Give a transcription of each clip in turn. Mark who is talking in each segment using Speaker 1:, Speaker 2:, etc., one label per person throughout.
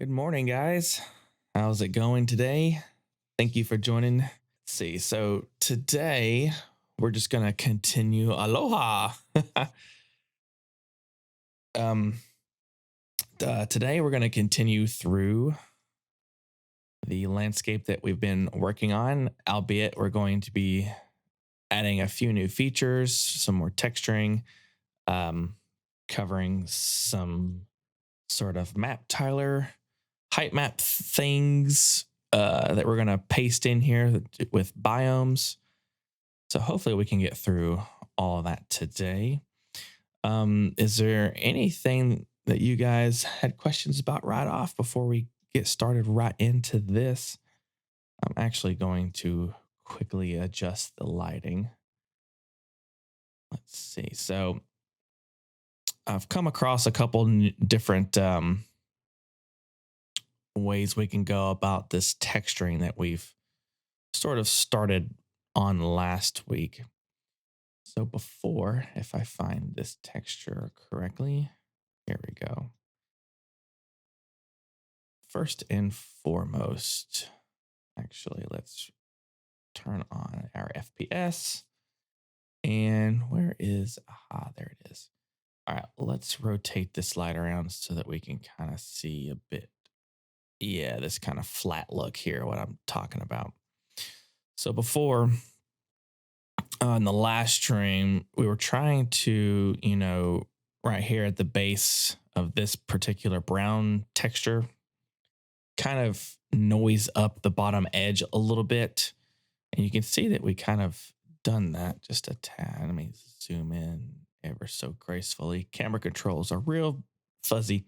Speaker 1: Good morning, guys. How's it going today? Thank you for joining. Let's see. So today we're just gonna continue. Aloha. um. Today we're gonna continue through the landscape that we've been working on. Albeit we're going to be adding a few new features, some more texturing, um, covering some sort of map tiler height map things that we're going to paste in here with biomes. So hopefully we can get through all of that today. Is there anything that you guys had questions about right off before we get started right into this? I'm actually going to quickly adjust the lighting. Let's see. So I've come across a couple different ways we can go about this texturing that we've sort of started on last week. So before, if I find this texture correctly, here we go. First and foremost, actually, let's turn on our FPS. And where is, there it is. All right, let's rotate this light around so that we can kind of see a bit. Yeah, this kind of flat look here, what I'm talking about. So before, in the last stream, we were trying to, right here at the base of this particular brown texture, kind of noise up the bottom edge a little bit. And you can see that we kind of done that just a tad. Let me zoom in ever so gracefully. Camera controls are real fuzzy.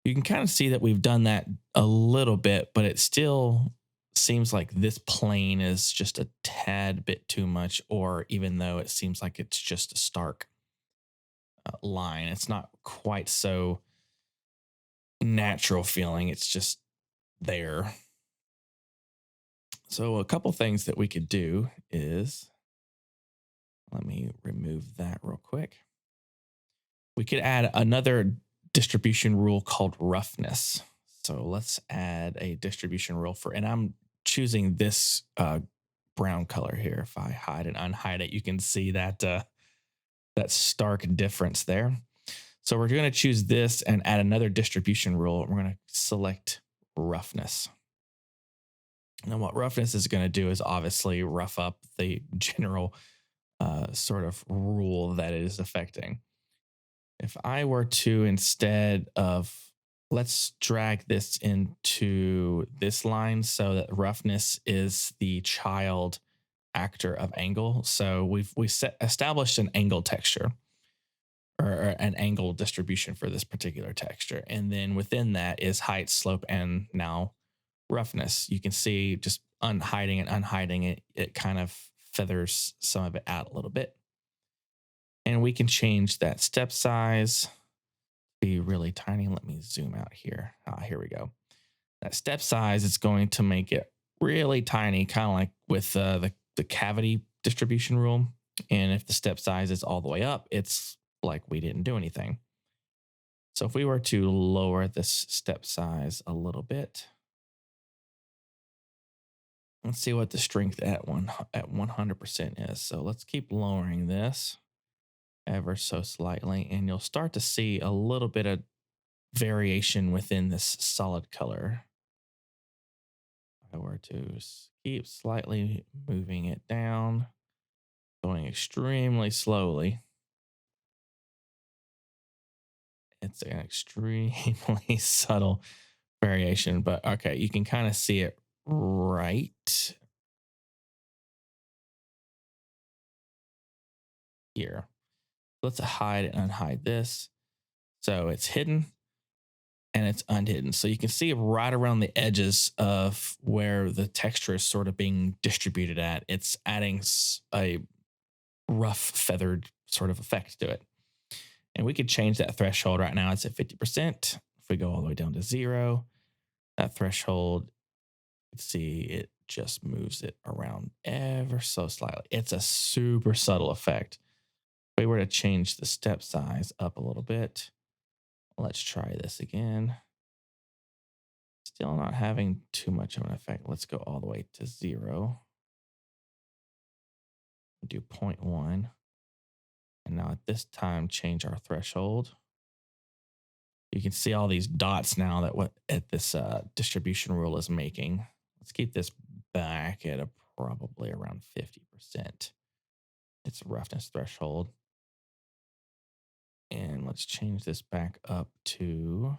Speaker 1: You can kind of see that we've done that a little bit, but it still seems like this plane is just a tad bit too much, or even though it seems like it's just a stark line, it's not quite so natural feeling. It's just there. So a couple things that we could do is, let me remove that real quick. We could add another distribution rule called roughness. So let's add a distribution rule for, and I'm choosing this brown color here. If I hide and unhide it, you can see that that stark difference there. So we're going to choose this and add another distribution rule. We're going to select roughness. And what roughness is going to do is obviously rough up the general sort of rule that it is affecting. If I were to, instead of, let's drag this into this line so that roughness is the child actor of angle. So we established an angle texture or an angle distribution for this particular texture. And then within that is height, slope, and now roughness. You can see just unhiding it, it kind of feathers some of it out a little bit. And we can change that step size, be really tiny. Let me zoom out here. Here we go. That step size is going to make it really tiny, kind of like with the cavity distribution rule. And if the step size is all the way up, it's like we didn't do anything. So if we were to lower this step size a little bit, let's see what the strength at 100% is. So let's keep lowering this ever so slightly, and you'll start to see a little bit of variation within this solid color. If I were to keep slightly moving it down, going extremely slowly, it's an extremely subtle variation, but okay, you can kind of see it right here. Let's hide and unhide this. So it's hidden and it's unhidden. So you can see right around the edges of where the texture is sort of being distributed at. It's adding a rough feathered sort of effect to it. And we could change that threshold. Right now it's at 50%. If we go all the way down to 0, that threshold, you can see it just moves it around ever so slightly. It's a super subtle effect. If we were to change the step size up a little bit, let's try this again. Still not having too much of an effect. Let's go all the way to 0. Do 0.1. And now at this time, change our threshold. You can see all these dots now that what at this distribution rule is making. Let's keep this back at probably around 50%. It's roughness threshold. And let's change this back up to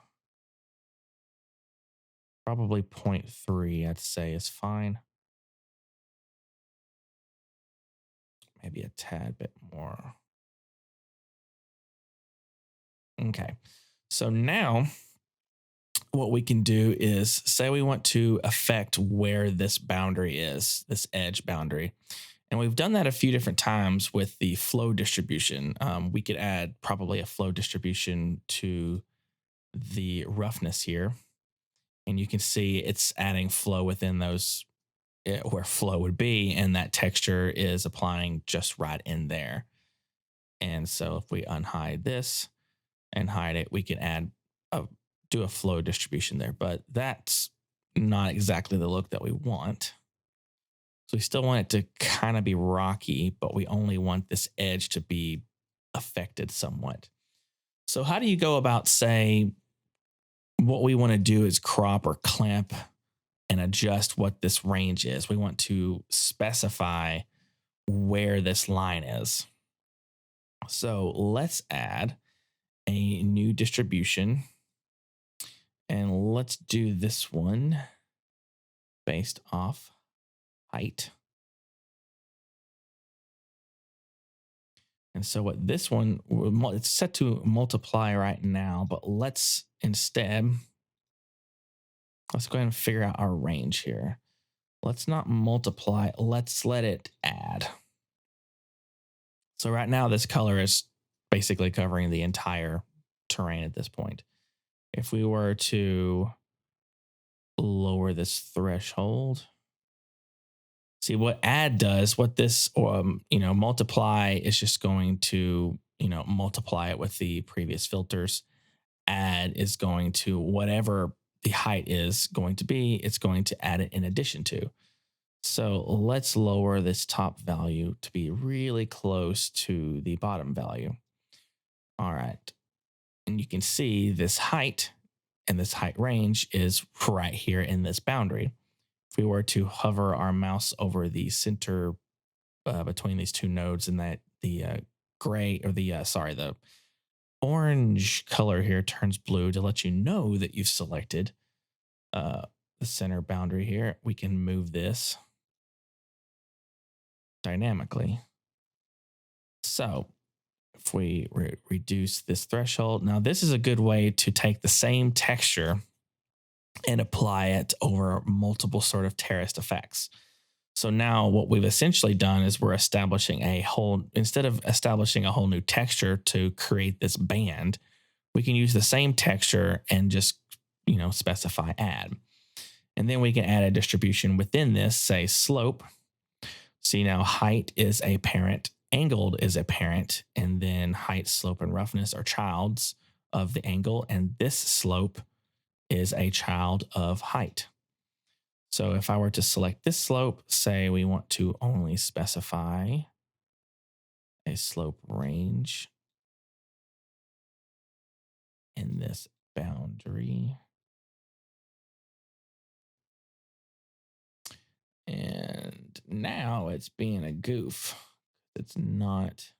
Speaker 1: probably 0.3, I'd say is fine. Maybe a tad bit more. Okay. So now what we can do is say we want to affect where this boundary is, this edge boundary. And we've done that a few different times with the flow distribution. We could add probably a flow distribution to the roughness here. And you can see it's adding flow within those where flow would be. And that texture is applying just right in there. And so if we unhide this and hide it, we can add do a flow distribution there. But that's not exactly the look that we want. So we still want it to kind of be rocky, but we only want this edge to be affected somewhat. So how do you go about, say, what we want to do is crop or clamp and adjust what this range is? We want to specify where this line is. So let's add a new distribution. And let's do this one based off height. And so what this one, it's set to multiply right now, but let's instead, let's go ahead and figure out our range here. Let's not multiply, let's let it add. So right now this color is basically covering the entire terrain at this point. If we were to lower this threshold, see what add does, what this, multiply is just going to, multiply it with the previous filters. Add is going to whatever the height is going to be, it's going to add it in addition to. So let's lower this top value to be really close to the bottom value. All right. And you can see this height and this height range is right here in this boundary. If we were to hover our mouse over the center between these two nodes, and that the gray or the orange color here turns blue to let you know that you've selected the center boundary here, we can move this dynamically. So if we reduce this threshold, now this is a good way to take the same texture and apply it over multiple sort of terraced effects. So now what we've essentially done is we're establishing instead of establishing a whole new texture to create this band, we can use the same texture and just, specify add. And then we can add a distribution within this, say slope. See now height is a parent, angled is a parent, and then height, slope, and roughness are childs of the angle. And this slope is a child of height. So if I were to select this slope, say we want to only specify a slope range in this boundary. And now it's being a goof. It's not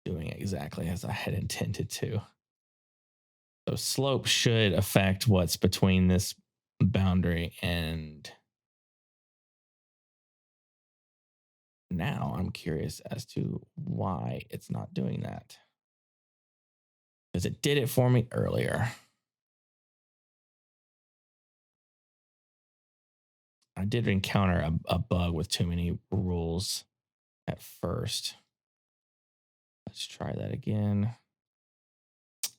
Speaker 1: doing exactly as I had intended to. So slope should affect what's between this boundary, and now I'm curious as to why it's not doing that. Because it did it for me earlier. I did encounter a bug with too many rules at first. Let's try that again.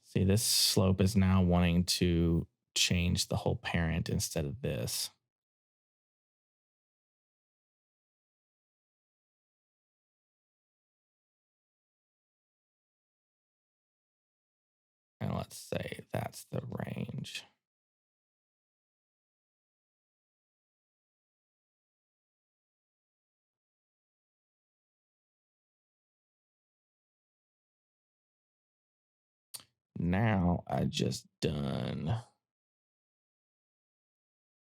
Speaker 1: See, this slope is now wanting to change the whole parent instead of this. And let's say that's the range. Now I just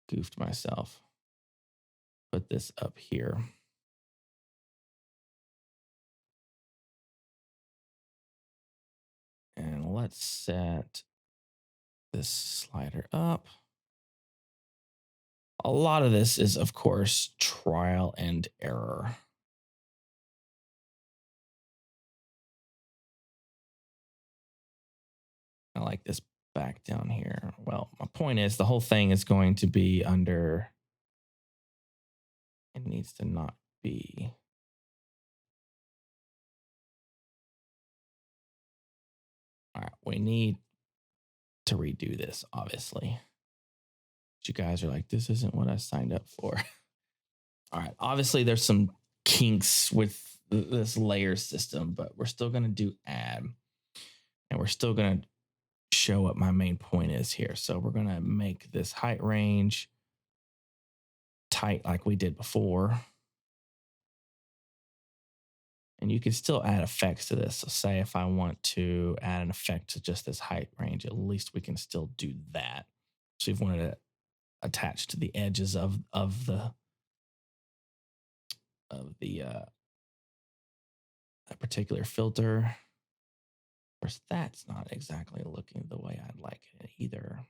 Speaker 1: goofed myself. Put this up here. And let's set this slider up. A lot of this is, of course, trial and error. I like this back down here. Well, my point is the whole thing is going to be under, it needs to not be. All right, we need to redo this, obviously. But you guys are like, this isn't what I signed up for. All right, obviously there's some kinks with this layer system, but we're still going to do add. And we're still going to show what my main point is here. So we're going to make this height range tight like we did before. And you can still add effects to this. So say if I want to add an effect to just this height range, at least we can still do that. So if you wanted to attach to the edges of the that particular filter. Of course, that's not exactly looking the way I'd like it either.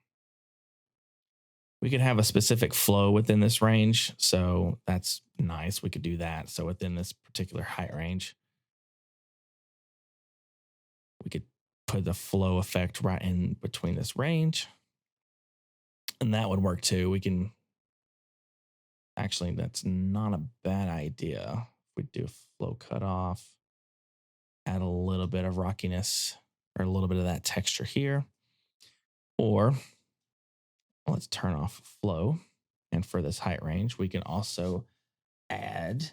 Speaker 1: We could have a specific flow within this range. So that's nice. We could do that. So within this particular height range, we could put the flow effect right in between this range. And that would work too. We can actually, that's not a bad idea. We do a flow cutoff, add a little bit of rockiness or a little bit of that texture here. Or let's turn off flow. And for this height range, we can also add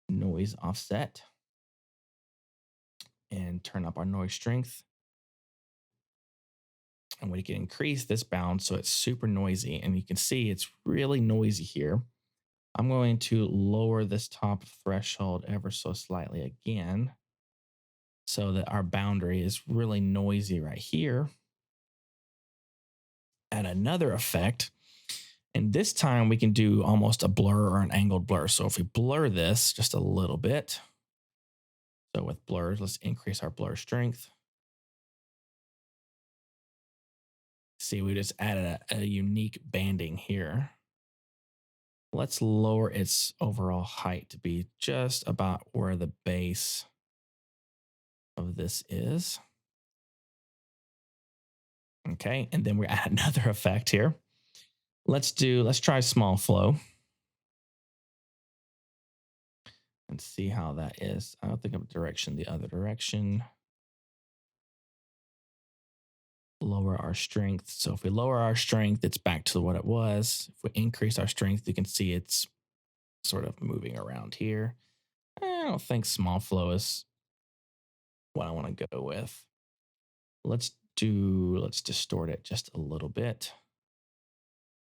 Speaker 1: noise offset and turn up our noise strength. And we can increase this bound so it's super noisy. And you can see it's really noisy here. I'm going to lower this top threshold ever so slightly again so that our boundary is really noisy right here. Add another effect. And this time we can do almost a blur or an angled blur. So if we blur this just a little bit. So with blurs, let's increase our blur strength. See, we just added a unique banding here. Let's lower its overall height to be just about where the base of this is. Okay, and then we add another effect here. Let's try small flow and see how that is. I don't think of direction, the other direction. Lower our strength. So if we lower our strength, it's back to what it was. If we increase our strength, you can see it's sort of moving around here. I don't think small flow is what I want to go with. Let's distort it just a little bit.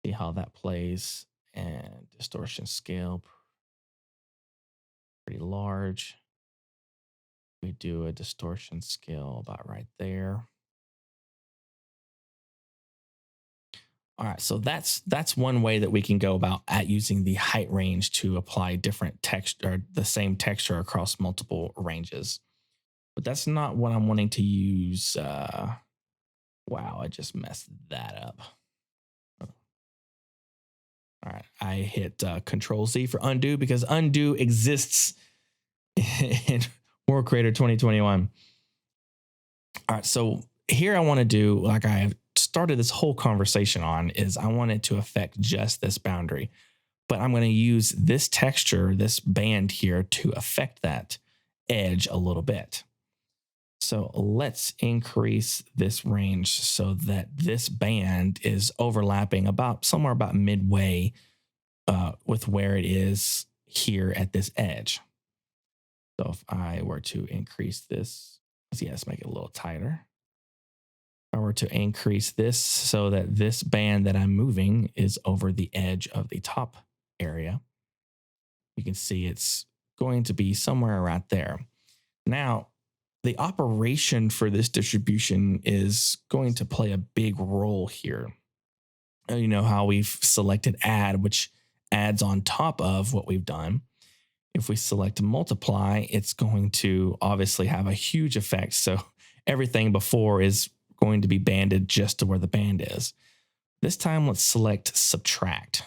Speaker 1: See how that plays. And distortion scale, pretty large. We do a distortion scale about right there. All right, so that's one way that we can go about at using the height range to apply different text or the same texture across multiple ranges. But that's not what I'm wanting to use. Wow, I just messed that up. All right, I hit Control Z for undo because undo exists in World Creator 2021. All right, so here I want to do, like I started this whole conversation on, is I want it to affect just this boundary. But I'm going to use this texture, this band here, to affect that edge a little bit. So let's increase this range so that this band is overlapping somewhere about midway with where it is here at this edge. So if I were to increase this, let's make it a little tighter. I were to increase this so that this band that I'm moving is over the edge of the top area, you can see it's going to be somewhere around there. Now, the operation for this distribution is going to play a big role here. You know how we've selected add, which adds on top of what we've done. If we select multiply, it's going to obviously have a huge effect. So everything before is going to be banded just to where the band is. This time, let's select subtract.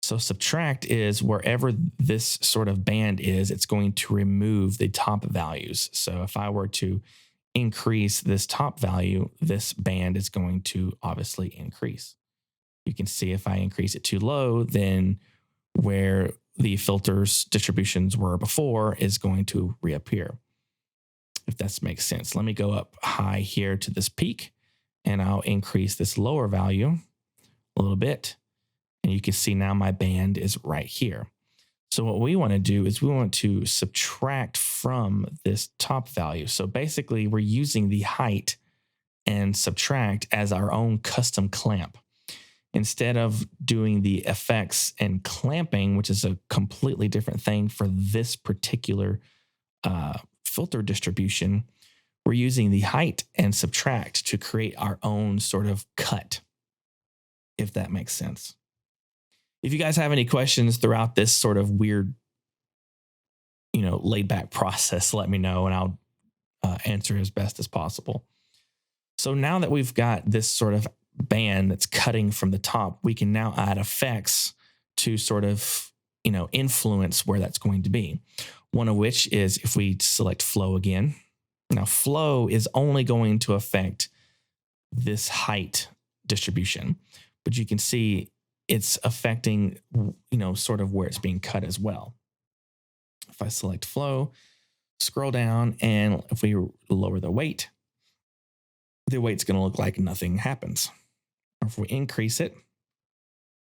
Speaker 1: So subtract is wherever this sort of band is, it's going to remove the top values. So if I were to increase this top value, this band is going to obviously increase. You can see if I increase it too low, then where the filters distributions were before is going to reappear. If that makes sense. Let me go up high here to this peak, and I'll increase this lower value a little bit. And you can see now my band is right here. So what we want to do is we want to subtract from this top value. So basically we're using the height and subtract as our own custom clamp. Instead of doing the effects and clamping, which is a completely different thing for this particular filter distribution, we're using the height and subtract to create our own sort of cut, if that makes sense. If you guys have any questions throughout this sort of weird, laid back process, let me know and I'll answer as best as possible. So now that we've got this sort of band that's cutting from the top, we can now add effects to sort of, influence where that's going to be. One of which is if we select flow again. Now flow is only going to affect this height distribution, but you can see it's affecting, sort of where it's being cut as well. If I select flow, scroll down, and if we lower the weight's going to look like nothing happens. Or if we increase it,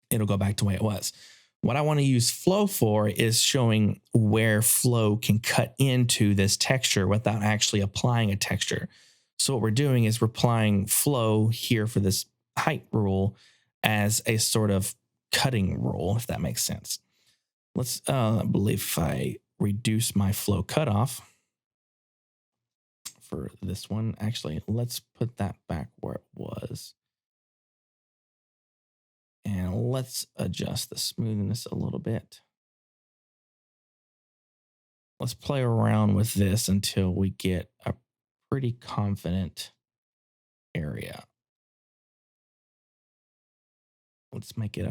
Speaker 1: it'll go back to the way it was. What I want to use flow for is showing where flow can cut into this texture without actually applying a texture. So what we're doing is we're applying flow here for this height rule as a sort of cutting rule, if that makes sense. Let's, I believe if I reduce my flow cutoff for this one, actually, let's put that back where it was. And let's adjust the smoothness a little bit. Let's play around with this until we get a pretty confident area. Let's make it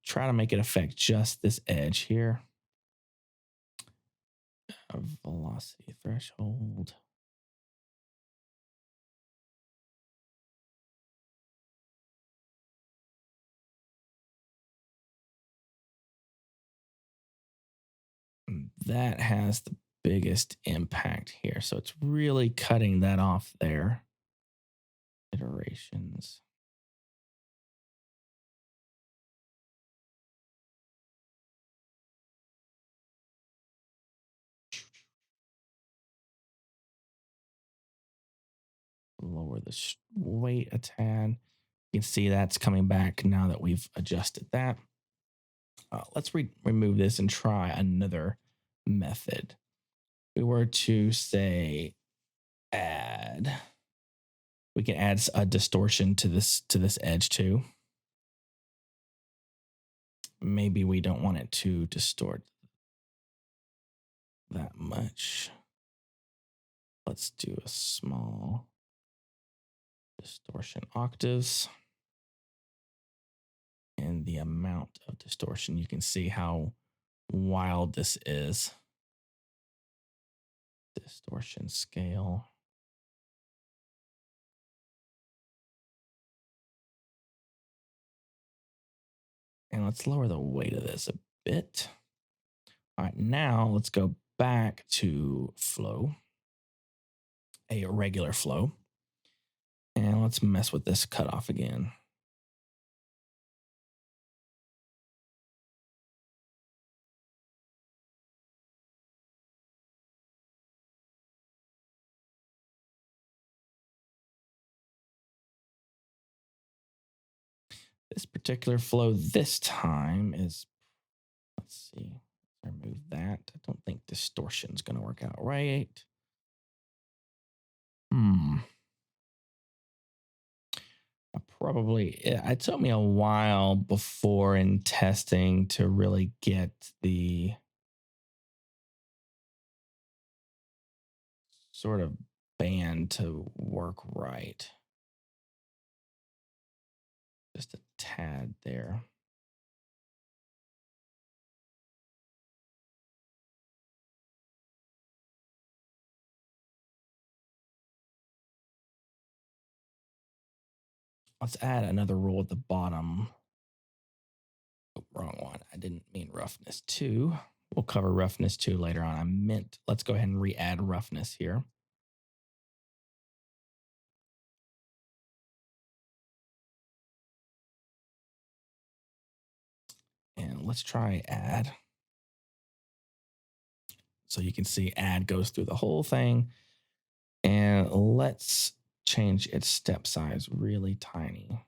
Speaker 1: try to make it affect just this edge here. A velocity threshold. That has the biggest impact here. So it's really cutting that off there. Iterations. Lower the weight a tad. You can see that's coming back now that we've adjusted that. Let's remove this and try another method. If we were to say add, we can add a distortion to this edge too. Maybe we don't want it to distort that much. Let's do a small distortion octaves. And the amount of distortion, you can see how wild this is. Distortion scale. And let's lower the weight of this a bit. All right, now let's go back to flow, a regular flow. And let's mess with this cutoff again. This particular flow this time is, let's see, remove that. I don't think distortion's going to work out right. It took me a while before in testing to really get the sort of band to work right. Just a tad there. Let's add another rule at the bottom. Oh, wrong one. I didn't mean roughness 2. We'll cover roughness 2 later on. Let's go ahead and re-add roughness here. And let's try add. So you can see add goes through the whole thing. And let's change its step size really tiny.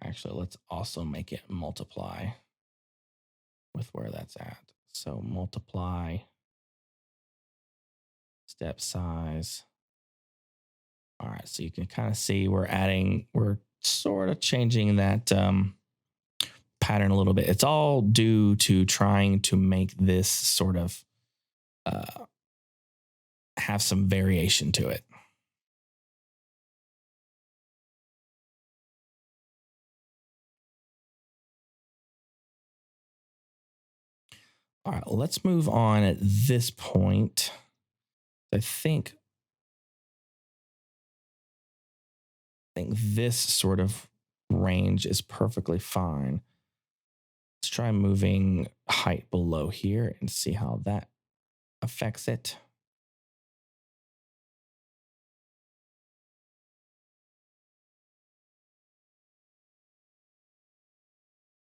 Speaker 1: Actually, let's also make it multiply with where that's at. So multiply step size. All right, so you can kind of see we're sort of changing that pattern a little bit. It's all due to trying to make this sort of have some variation to it. All right, let's move on at this point. I think this sort of range is perfectly fine. Let's try moving height below here and see how that affects it.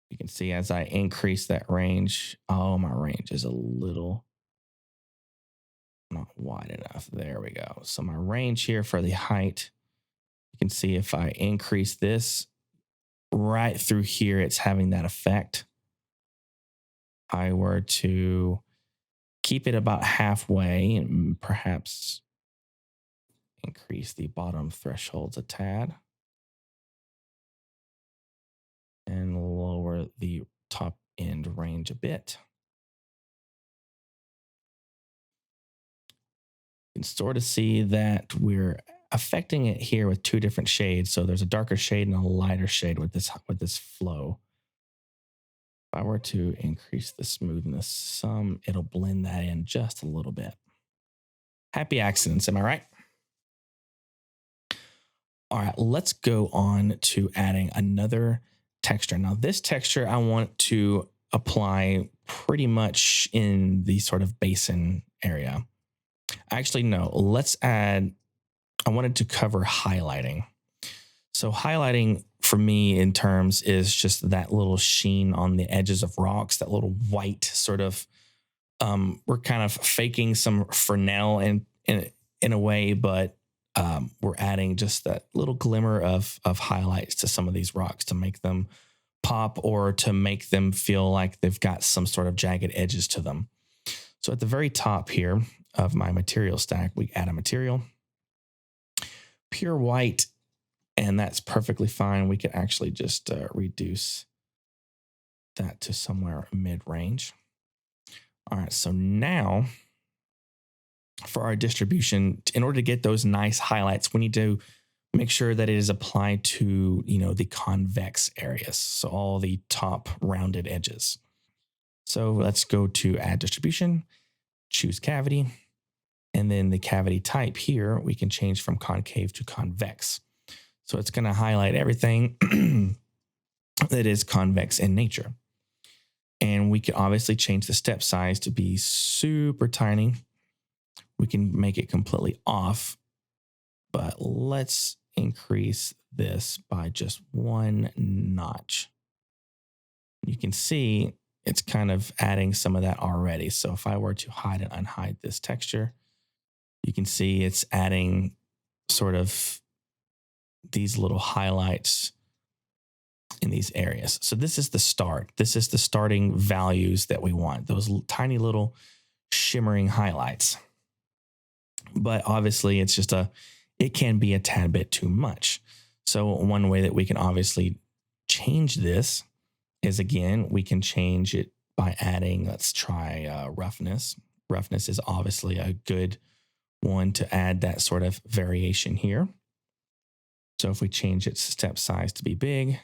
Speaker 1: You can see as I increase that range, oh, my range is a little not wide enough. There we go. So my range here for the height, you can see if I increase this right through here, it's having that effect. If I were to keep it about halfway and perhaps increase the bottom thresholds a tad and lower the top end range a bit. You can sort of see that we're affecting it here with 2 different shades. So there's a darker shade and a lighter shade with this flow. If I were to increase the smoothness some, it'll blend that in just a little bit. Happy accidents, am I right? All right, let's go on to adding another texture. Now, this texture I want to apply pretty much in the sort of basin area. Actually, no, I wanted to cover highlighting. So highlighting for me in terms is just that little sheen on the edges of rocks, that little white sort of, we're kind of faking some Fresnel in a way, but we're adding just that little glimmer of highlights to some of these rocks to make them pop or to make them feel like they've got some sort of jagged edges to them. So at the very top here of my material stack, we add a material, pure white, and that's perfectly fine. We can actually just reduce that to somewhere mid-range. All right, so now for our distribution, in order to get those nice highlights, we need to make sure that it is applied to, the convex areas. So all the top rounded edges. So let's go to add distribution, choose cavity, and then the cavity type here, we can change from concave to convex. So it's going to highlight everything that is convex in nature. And we can obviously change the step size to be super tiny. We can make it completely off, but let's increase this by just 1 notch. You can see it's kind of adding some of that already. So if I were to hide and unhide this texture, you can see it's adding sort of these little highlights in these areas. So this is the start. This is the starting values that we want, those tiny little shimmering highlights. But obviously it can be a tad bit too much. So one way that we can obviously change this is, again, we can change it by adding, let's try roughness. Roughness is obviously a good one to add that sort of variation here. So if we change its step size to be big,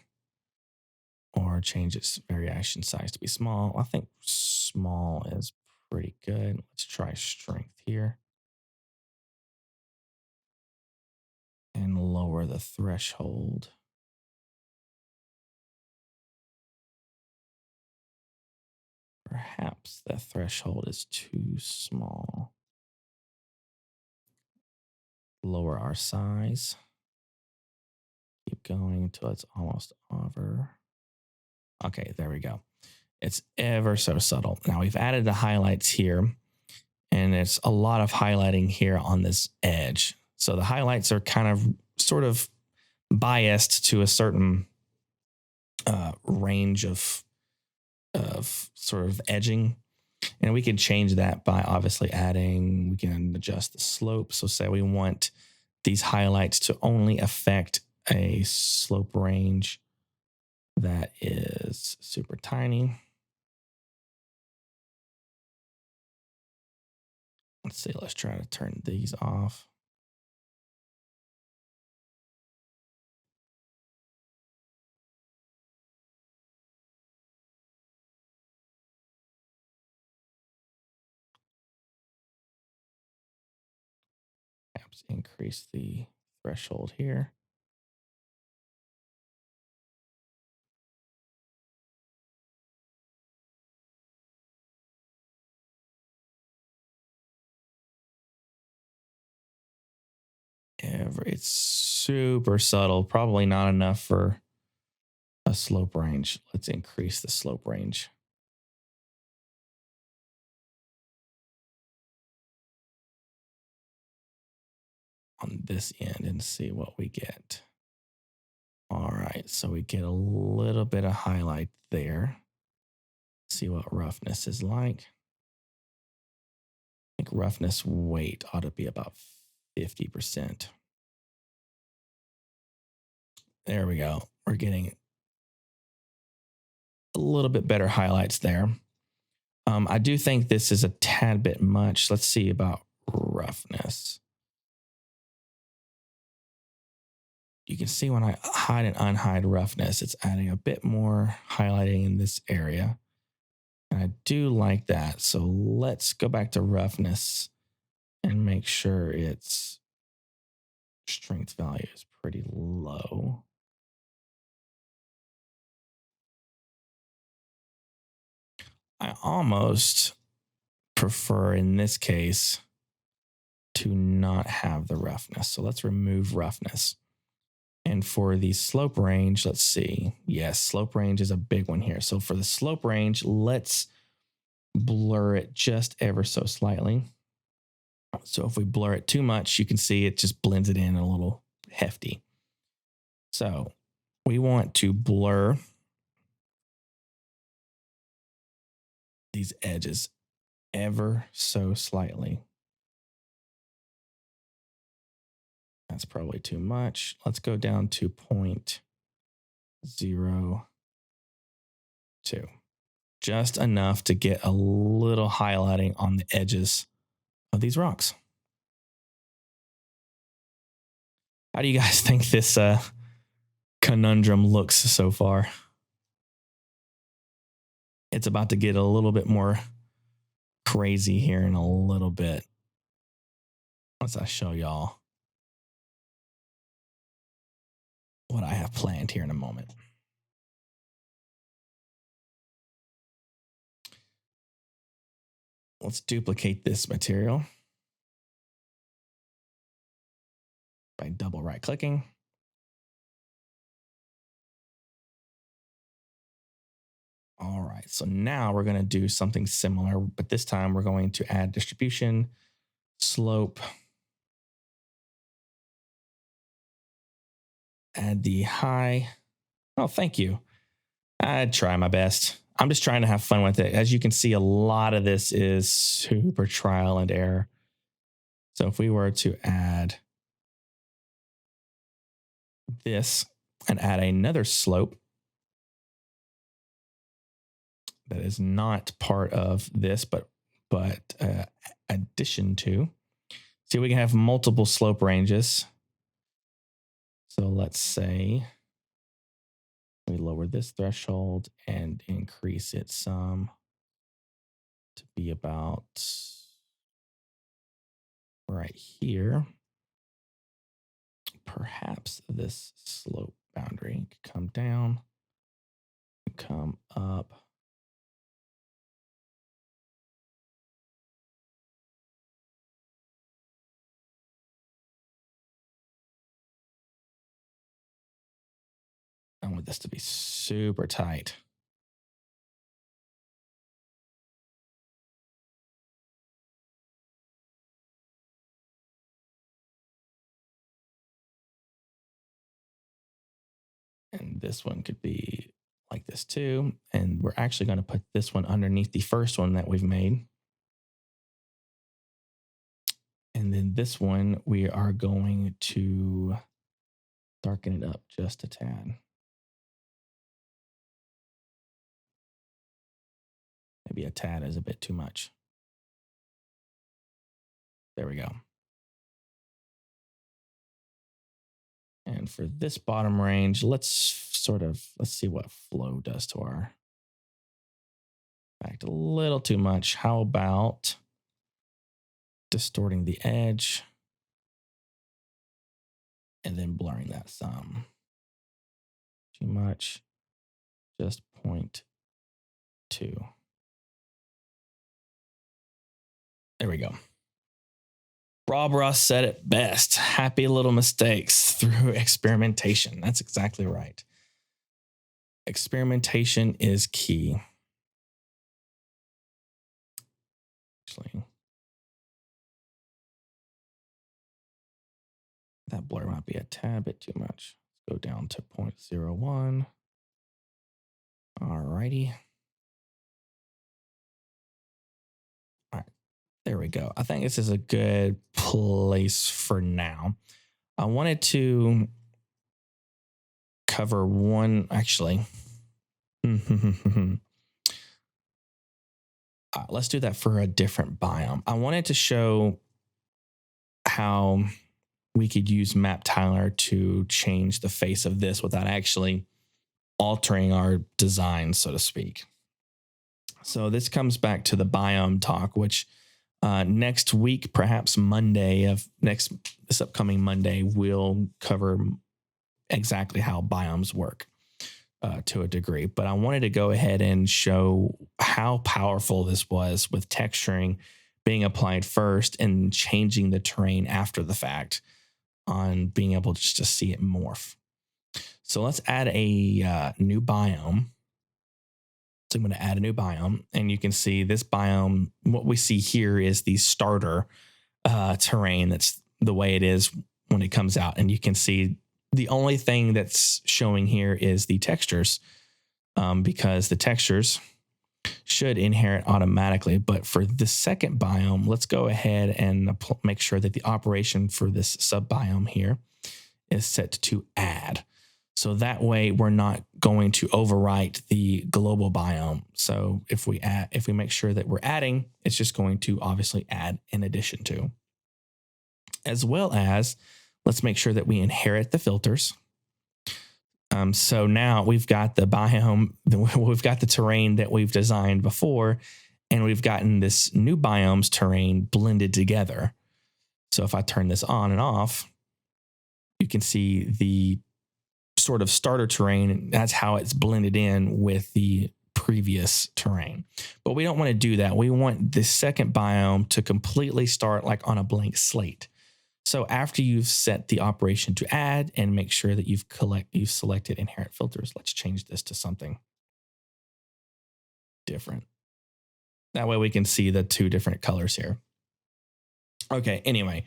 Speaker 1: or change its variation size to be small, I think small is pretty good. Let's try strength here. And lower the threshold. Perhaps the threshold is too small. Lower our size. Keep going until it's almost over. Okay, there we go. It's ever so subtle. Now we've added the highlights here, and it's a lot of highlighting here on this edge. So the highlights are kind of sort of biased to a certain range of sort of edging. And we can change that by obviously adding, we can adjust the slope. So say we want these highlights to only affect a slope range that is super tiny. Let's see, let's try to turn these off. Perhaps increase the threshold here. It's super subtle, probably not enough for a slope range. Let's increase the slope range. On this end and see what we get. All right, so we get a little bit of highlight there. See what roughness is like. I think roughness weight ought to be about 50%. There we go. We're getting a little bit better highlights there. I do think this is a tad bit much. Let's see about roughness. You can see when I hide and unhide roughness, it's adding a bit more highlighting in this area. And I do like that. So let's go back to roughness and make sure its strength value is pretty low. I almost prefer in this case to not have the roughness. So let's remove roughness. And for the slope range, let's see. Yes, slope range is a big one here. So for the slope range, let's blur it just ever so slightly. So if we blur it too much, you can see it just blends it in a little hefty. So we want to blur these edges ever so slightly. That's probably too much. Let's go down to 0.02. Just enough to get a little highlighting on the edges of these rocks. How do you guys think this conundrum looks so far? It's about to get a little bit more crazy here in a little bit. Once I show y'all what I have planned here in a moment. Let's duplicate this material by double right clicking. All right, so now we're going to do something similar, but this time we're going to add distribution, slope, add the high. Oh, thank you. I'd try my best. I'm just trying to have fun with it. As you can see, a lot of this is super trial and error. So if we were to add this and add another slope that is not part of this, but addition to, see, we can have multiple slope ranges. So let's say we lower this threshold and increase it some to be about right here. Perhaps this slope boundary could come down, come up. I want this to be super tight. And this one could be like this too. And we're actually going to put this one underneath the first one that we've made. And then this one, we are going to darken it up just a tad. Maybe a tad is a bit too much. There we go. And for this bottom range, let's see what flow does to our fact. A little too much. How about distorting the edge and then blurring that some? Too much. Just 0.2. There we go. Rob Ross said it best. Happy little mistakes through experimentation. That's exactly right. Experimentation is key. Actually, that blur might be a tad bit too much. Let's go down to 0.01. All righty. All right, there we go. I think this is a good place for now. I wanted to cover one, actually. Let's do that for a different biome. I wanted to show how we could use Map Tiler to change the face of this without actually altering our design, so to speak. So this comes back to the biome talk, which next week, perhaps this upcoming Monday, we'll cover exactly how biomes work to a degree. But I wanted to go ahead and show how powerful this was with texturing being applied first and changing the terrain after the fact on being able just to see it morph. So let's add a new biome. So I'm going to add a new biome, and you can see this biome. What we see here is the starter terrain. That's the way it is when it comes out. And you can see the only thing that's showing here is the textures, because the textures should inherit automatically. But for the second biome, let's go ahead and make sure that the operation for this sub biome here is set to add. So that way we're not going to overwrite the global biome. So if we make sure that we're adding, it's just going to obviously add in addition to. As well as, let's make sure that we inherit the filters. So now we've got the biome, we've got the terrain that we've designed before, and we've gotten this new biome's terrain blended together. So if I turn this on and off, you can see the sort of starter terrain. That's how it's blended in with the previous terrain. But we don't want to do that. We want the second biome to completely start like on a blank slate. So after you've set the operation to add and make sure that you've selected inherit filters, let's change this to something different. That way we can see the two different colors here. Okay, anyway,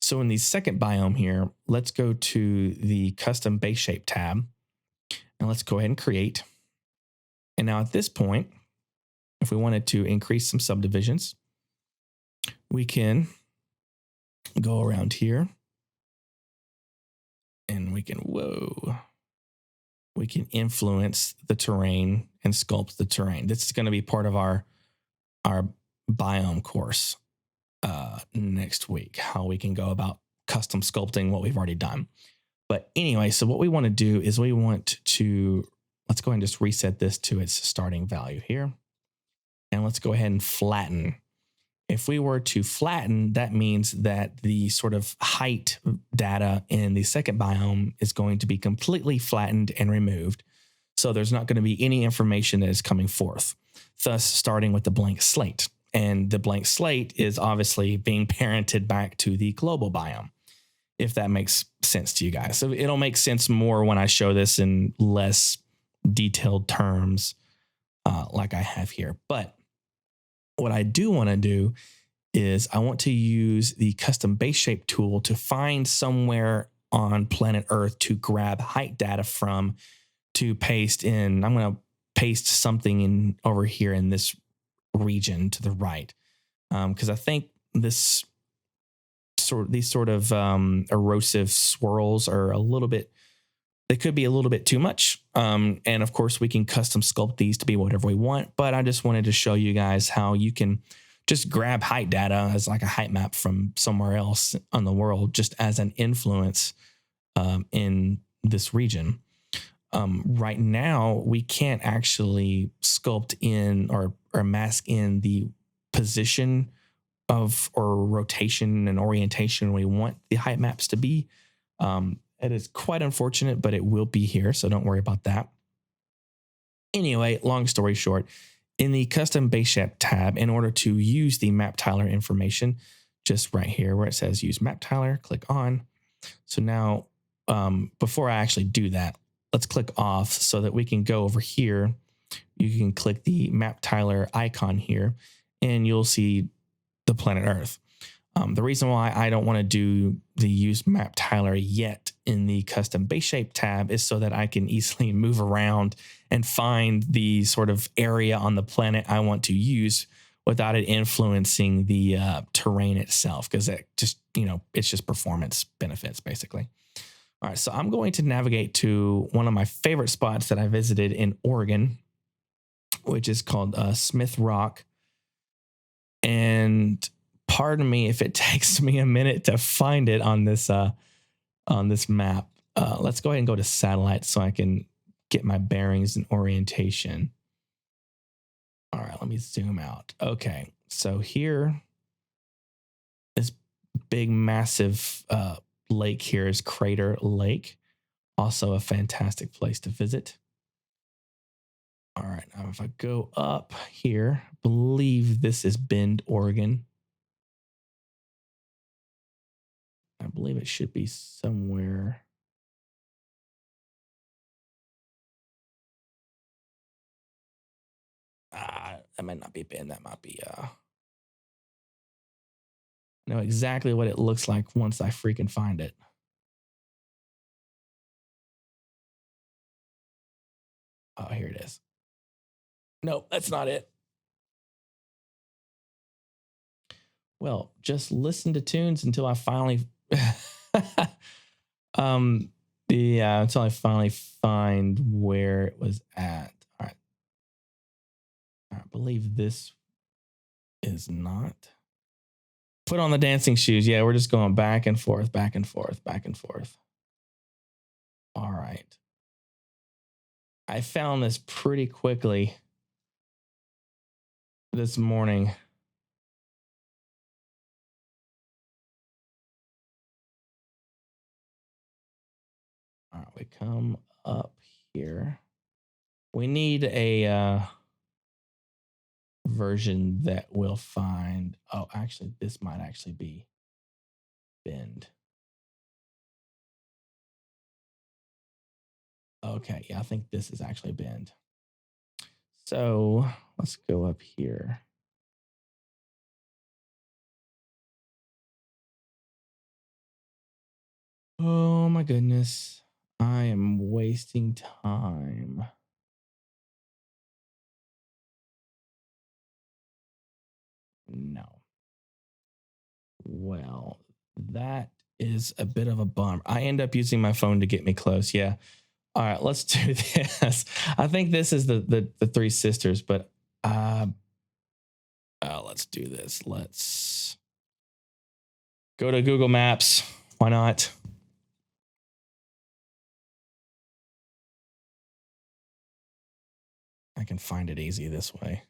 Speaker 1: So in the second biome here, let's go to the custom base shape tab and let's go ahead and create. And now at this point, if we wanted to increase some subdivisions, we can go around here and we can, we can influence the terrain and sculpt the terrain. This is going to be part of our biome course next week, how we can go about custom sculpting what we've already done. But anyway, so what we want to do is we want to, let's go ahead and just reset this to its starting value here. And let's go ahead and flatten. If we were to flatten, that means that the sort of height data in the second biome is going to be completely flattened and removed. So there's not going to be any information that is coming forth, thus starting with the blank slate. And the blank slate is obviously being parented back to the global biome, if that makes sense to you guys. So it'll make sense more when I show this in less detailed terms like I have here. But what I do want to do is I want to use the custom base shape tool to find somewhere on planet Earth to grab height data from to paste in. I'm going to paste something in over here in this region to the right. Because I think these sort of erosive swirls are a little bit, they could be a little bit too much. And of course we can custom sculpt these to be whatever we want, but I just wanted to show you guys how you can just grab height data as like a height map from somewhere else on the world, just as an influence in this region. Right now, we can't actually sculpt in or mask in the position of or rotation and orientation we want the height maps to be. It is quite unfortunate, but it will be here, so don't worry about that. Anyway, long story short, in the custom base shape tab, in order to use the map tiler information, just right here where it says use map tiler, click on. So now, before I actually do that, let's click off so that we can go over here. You can click the map tiler icon here and you'll see the planet Earth. The reason why I don't want to do the use map tiler yet in the custom base shape tab is so that I can easily move around and find the sort of area on the planet I want to use without it influencing the terrain itself, because it just, it's just performance benefits basically. All right, so I'm going to navigate to one of my favorite spots that I visited in Oregon, which is called Smith Rock. And pardon me if it takes me a minute to find it on this map. Let's go ahead and go to satellite so I can get my bearings and orientation. All right, let me zoom out. Okay, so here, this big, massive lake here is Crater Lake. Also a fantastic place to visit. All right, now if I go up here, I believe this is Bend, Oregon. I believe it should be somewhere. That might not be Bend. That might be, I know exactly what it looks like once I freaking find it. Oh, here it is. Nope, that's not it. Well, just listen to tunes until I finally, until I finally find where it was at. All right. I believe this is not. Put on the dancing shoes. Yeah, we're just going back and forth, back and forth, back and forth. All right. I found this pretty quickly this morning. All right, we come up here. We need a version that will find, oh, actually, this might actually be Bend. Okay, yeah, I think this is actually Bend. So let's go up here. Oh my goodness. I am wasting time. No. Well, that is a bit of a bummer. I end up using my phone to get me close. Yeah. All right, let's do this. I think this is the three sisters, but let's do this. Let's go to Google Maps. Why not? I can find it easy this way.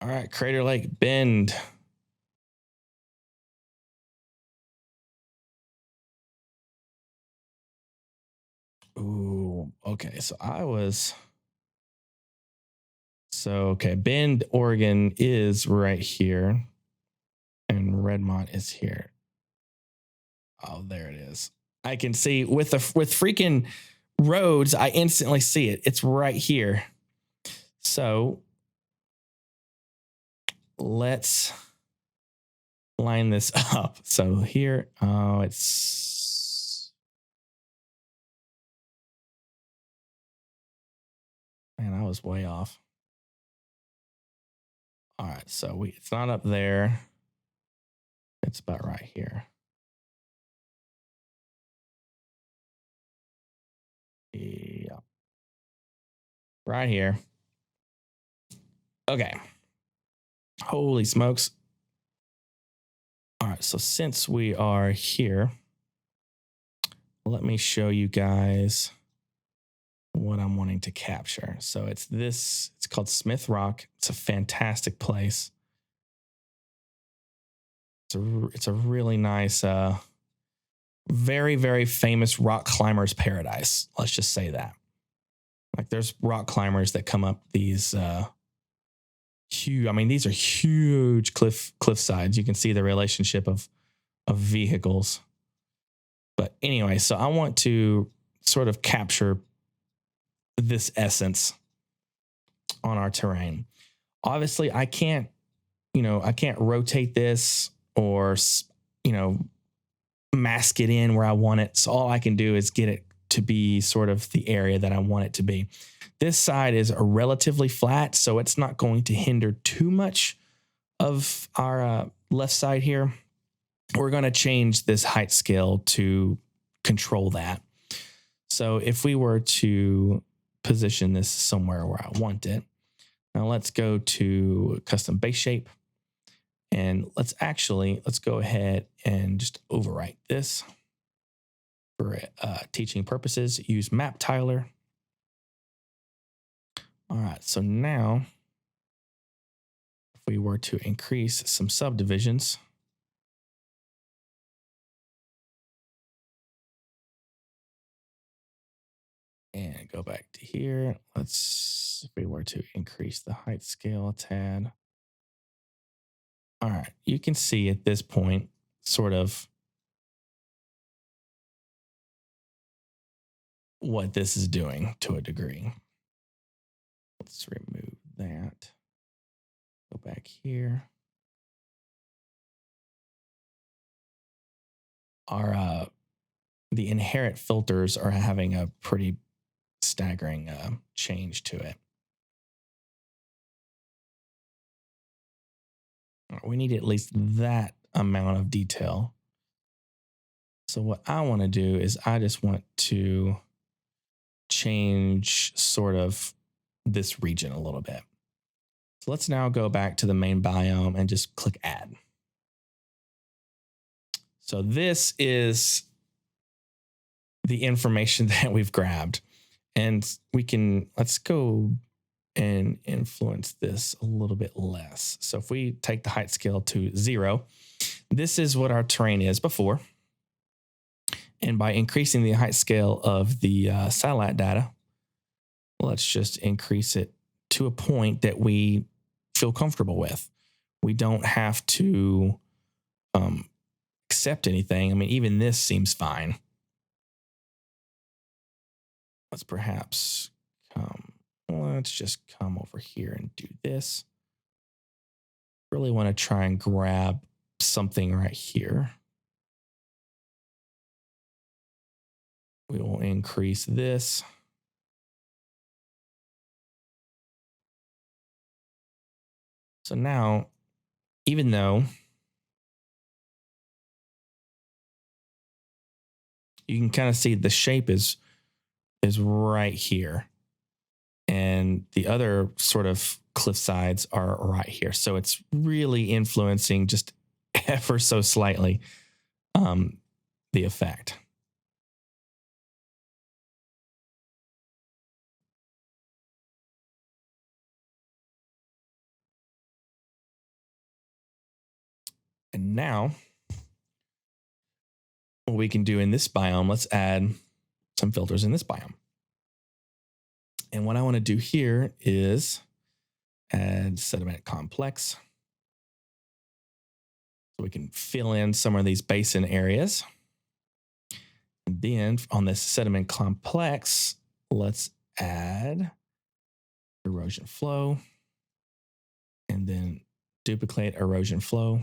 Speaker 1: All right, Crater Lake Bend. Ooh, okay. Okay, Bend, Oregon is right here, and Redmont is here. Oh, there it is. I can see with freaking roads, I instantly see it. It's right here. So let's line this up. So here, it's, man, I was way off. All right, so it's not up there. It's about right here. Yeah. Right here. Okay. Holy smokes. All right, so since we are here, let me show you guys what I'm wanting to capture. So it's called Smith Rock. It's a fantastic place. It's a really nice, very, very famous rock climbers paradise. Let's just say that. Like there's rock climbers that come up these huge, I mean, these are huge cliff sides. You can see the relationship of vehicles. But anyway, so I want to sort of capture this essence on our terrain. Obviously, I can't rotate this or, mask it in where I want it. So all I can do is get it to be sort of the area that I want it to be. This side is relatively flat, so it's not going to hinder too much of our left side here. We're going to change this height scale to control that. So if we were to position this somewhere where I want it, now let's go to custom base shape. And let's go ahead and just overwrite this for teaching purposes. Use map tiler. All right, so now if we were to increase some subdivisions, and go back to here, if we were to increase the height scale a tad. All right, you can see at this point sort of what this is doing to a degree. Let's remove that. Go back here. The inherent filters are having a pretty staggering change to it. We need at least that amount of detail. So what I want to do is I just want to change sort of this region a little bit. So let's now go back to the main biome and just click add. So this is the information that we've grabbed, and let's go and influence this a little bit less. So if we take the height scale to 0, this is what our terrain is before. And by increasing the height scale of the satellite data, let's just increase it to a point that we feel comfortable with. We don't have to accept anything. I mean, even this seems fine. Let's just come over here and do this. Really want to try and grab something right here. We will increase this. So now, even though you can kind of see the shape is right here, and the other sort of cliff sides are right here. So it's really influencing just ever so slightly the effect. And now what we can do in this biome, let's add some filters in this biome. And what I want to do here is add sediment complex. So we can fill in some of these basin areas. And then on this sediment complex, let's add erosion flow. And then duplicate erosion flow.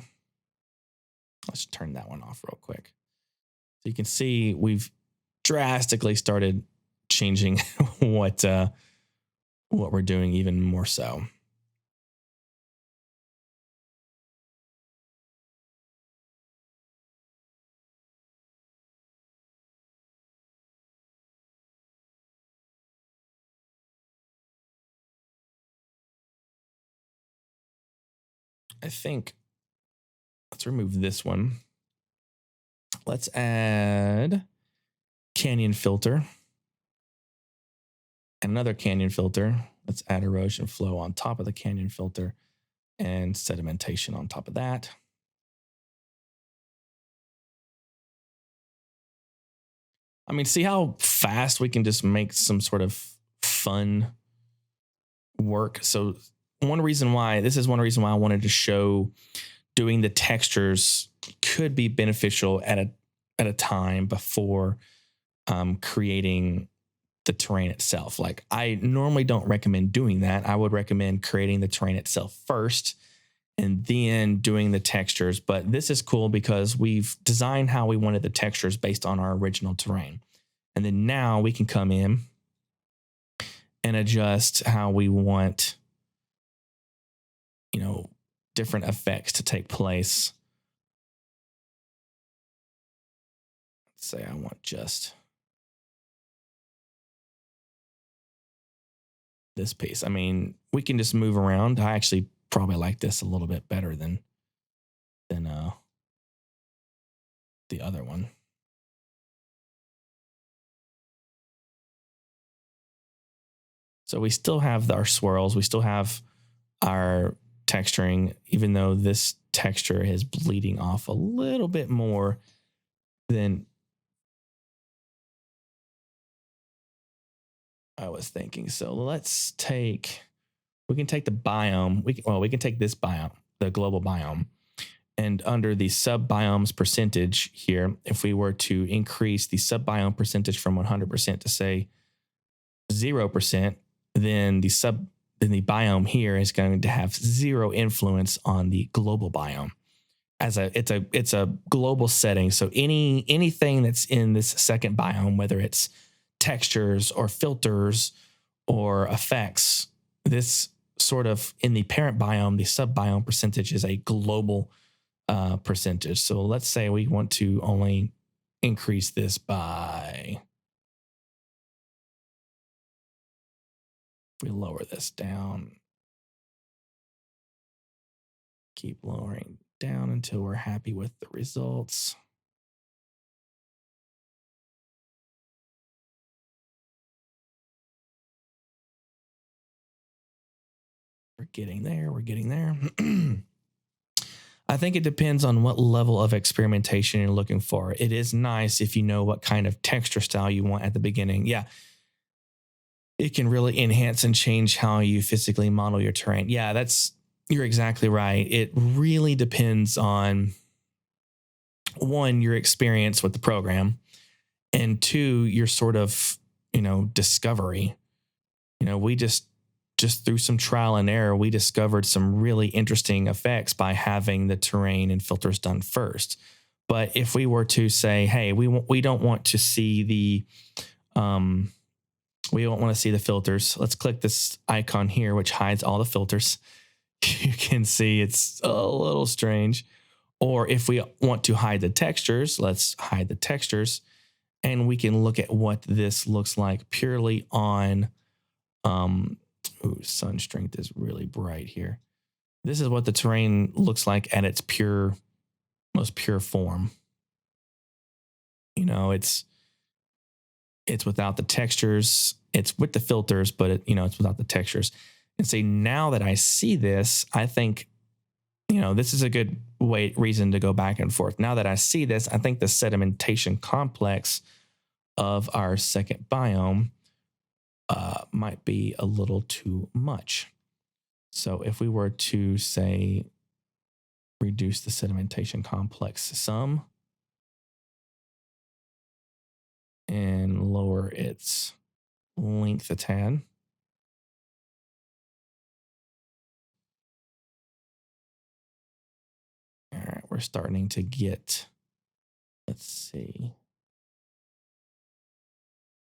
Speaker 1: Let's turn that one off real quick. So you can see we've drastically started changing what we're doing even more so. I think let's remove this one. Let's add canyon filter. And another canyon filter. Let's add erosion flow on top of the canyon filter and sedimentation on top of that. I mean, see how fast we can just make some sort of fun work. So one reason why I wanted to show doing the textures could be beneficial at a time before creating the terrain itself. Like, I normally don't recommend doing that. I would recommend creating the terrain itself first and then doing the textures. But this is cool because we've designed how we wanted the textures based on our original terrain. And then now we can come in and adjust how we want, different effects to take place. Let's say I want just this piece. I mean, we can just move around. I actually probably like this a little bit better than the other one. So we still have our swirls. We still have our texturing, even though this texture is bleeding off a little bit more than I was thinking. So we can take the biome. We can take this biome, the global biome, and under the sub-biomes percentage here, if we were to increase the sub-biome percentage from 100% to say 0%, then the biome here is going to have zero influence on the global biome. It's a global setting. So anything that's in this second biome, whether it's textures or filters or effects, this sort of in the parent biome, the sub-biome percentage is a global percentage. So let's say we want to only increase this by, if we lower this down, keep lowering down until we're happy with the results. We're getting there. I think it depends on what level of experimentation you're looking for. It is nice if you know what kind of texture style you want at the beginning. Yeah. It can really enhance and change how you physically model your terrain. Yeah, you're exactly right. It really depends on, one, your experience with the program, and two, your sort of, discovery. We just through some trial and error, we discovered some really interesting effects by having the terrain and filters done first. But if we were to say, hey, we don't want to see the we don't want to see the filters. Let's click this icon here, which hides all the filters. You can see it's a little strange. Or if we want to hide the textures, let's hide the textures, and we can look at what this looks like purely on sun strength is really bright here. This is what the terrain looks like at its most pure form. You know, it's without the textures. It's with the filters, but it's without the textures. And see, now that I see this, I think, this is a good reason to go back and forth. Now that I see this, I think the sedimentation complex of our second biome might be a little too much. So if we were to say, reduce the sedimentation complex some and lower its length a tad. All right, we're starting to get, let's see.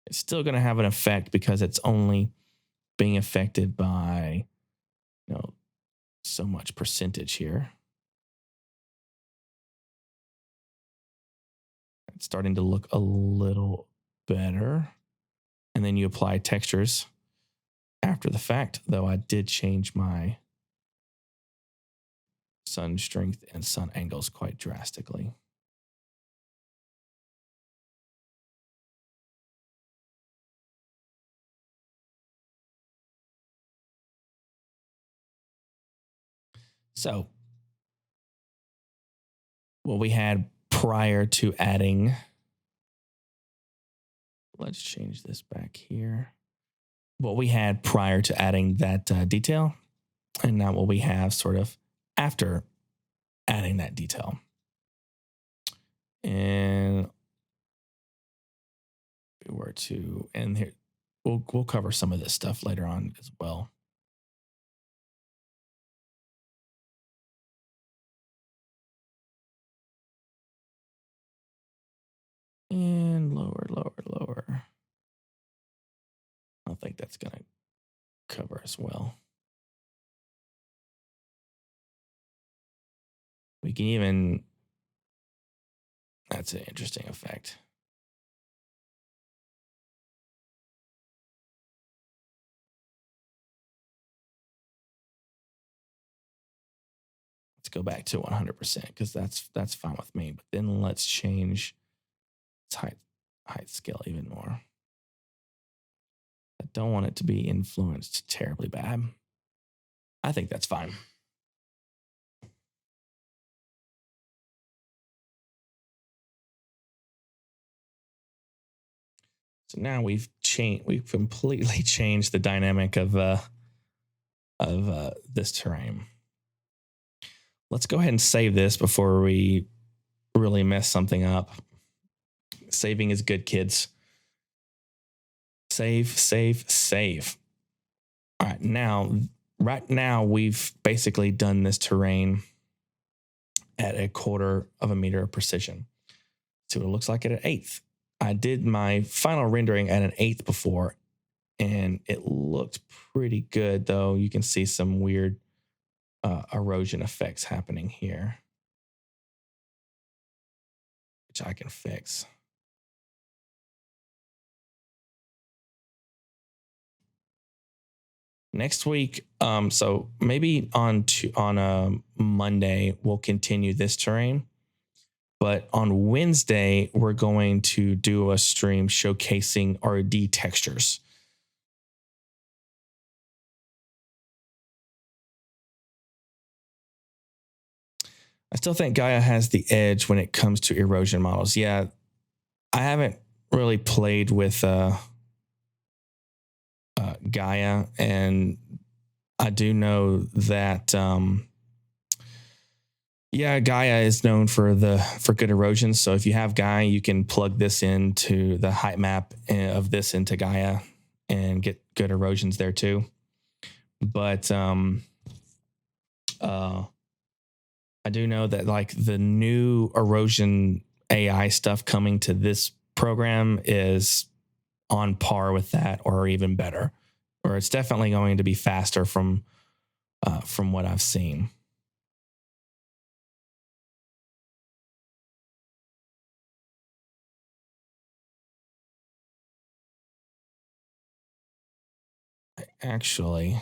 Speaker 1: It's still going to have an effect because it's only being affected by, so much percentage here. It's starting to look a little better. And then you apply textures after the fact, though I did change my sun strength and sun angles quite drastically. So what we had prior to adding, let's change this back here. What we had prior to adding that detail, and now what we have sort of after adding that detail. And if we were to, and here, we'll cover some of this stuff later on as well. And lower. I don't think that's going to cover as well. We can even, that's an interesting effect. Let's go back to 100% because that's fine with me. But then let's change its height scale even more. I don't want it to be influenced terribly bad. I think that's fine. So now we've completely changed the dynamic of this terrain. Let's go ahead and save this before we really mess something up. Saving is good, kids. Save. All right, right now we've basically done this terrain at 1/4 of a meter of precision. See what it looks like at 1/8. I did my final rendering at 1/8 before, and it looked pretty good, though. You can see some weird erosion effects happening here, which I can fix. Next week, so maybe on a Monday, we'll continue this terrain. But on Wednesday, we're going to do a stream showcasing RD textures. I still think Gaia has the edge when it comes to erosion models. Yeah, I haven't really played with Gaia, and I do know that Gaia is known for good erosion. So if you have Gaia, you can plug this into the height map of this into Gaia and get good erosions there too. But I do know that like the new erosion AI stuff coming to this program is on par with that or even better, or it's definitely going to be faster from what I've seen. Actually,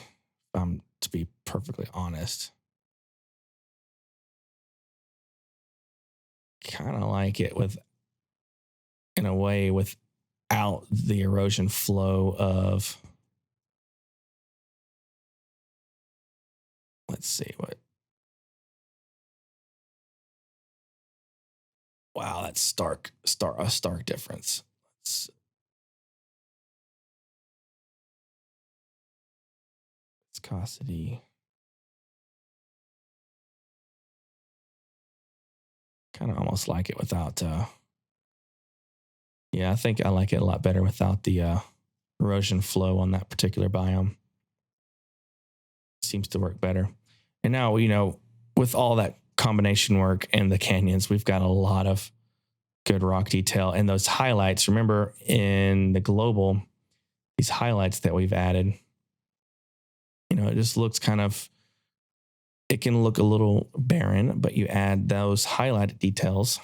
Speaker 1: to be perfectly honest, kind of like it with, in a way, without the erosion flow of, let's see what, wow, that's a stark difference. Let's, viscosity, kind of almost like it without, yeah, I think I like it a lot better without the erosion flow on that particular biome. Seems to work better. And now, with all that combination work and the canyons, we've got a lot of good rock detail. And those highlights, remember in the global, these highlights that we've added, it just looks it can look a little barren, but you add those highlighted details,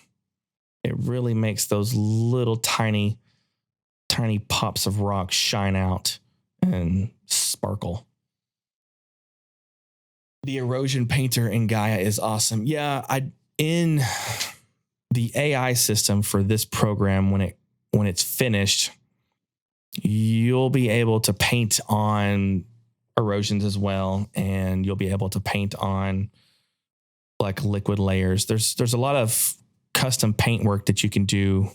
Speaker 1: it really makes those little tiny pops of rock shine out and sparkle. The erosion painter in Gaia is awesome. Yeah, in the AI system for this program, when it's finished, you'll be able to paint on erosions as well, and you'll be able to paint on like liquid layers. There's a lot of custom paint work that you can do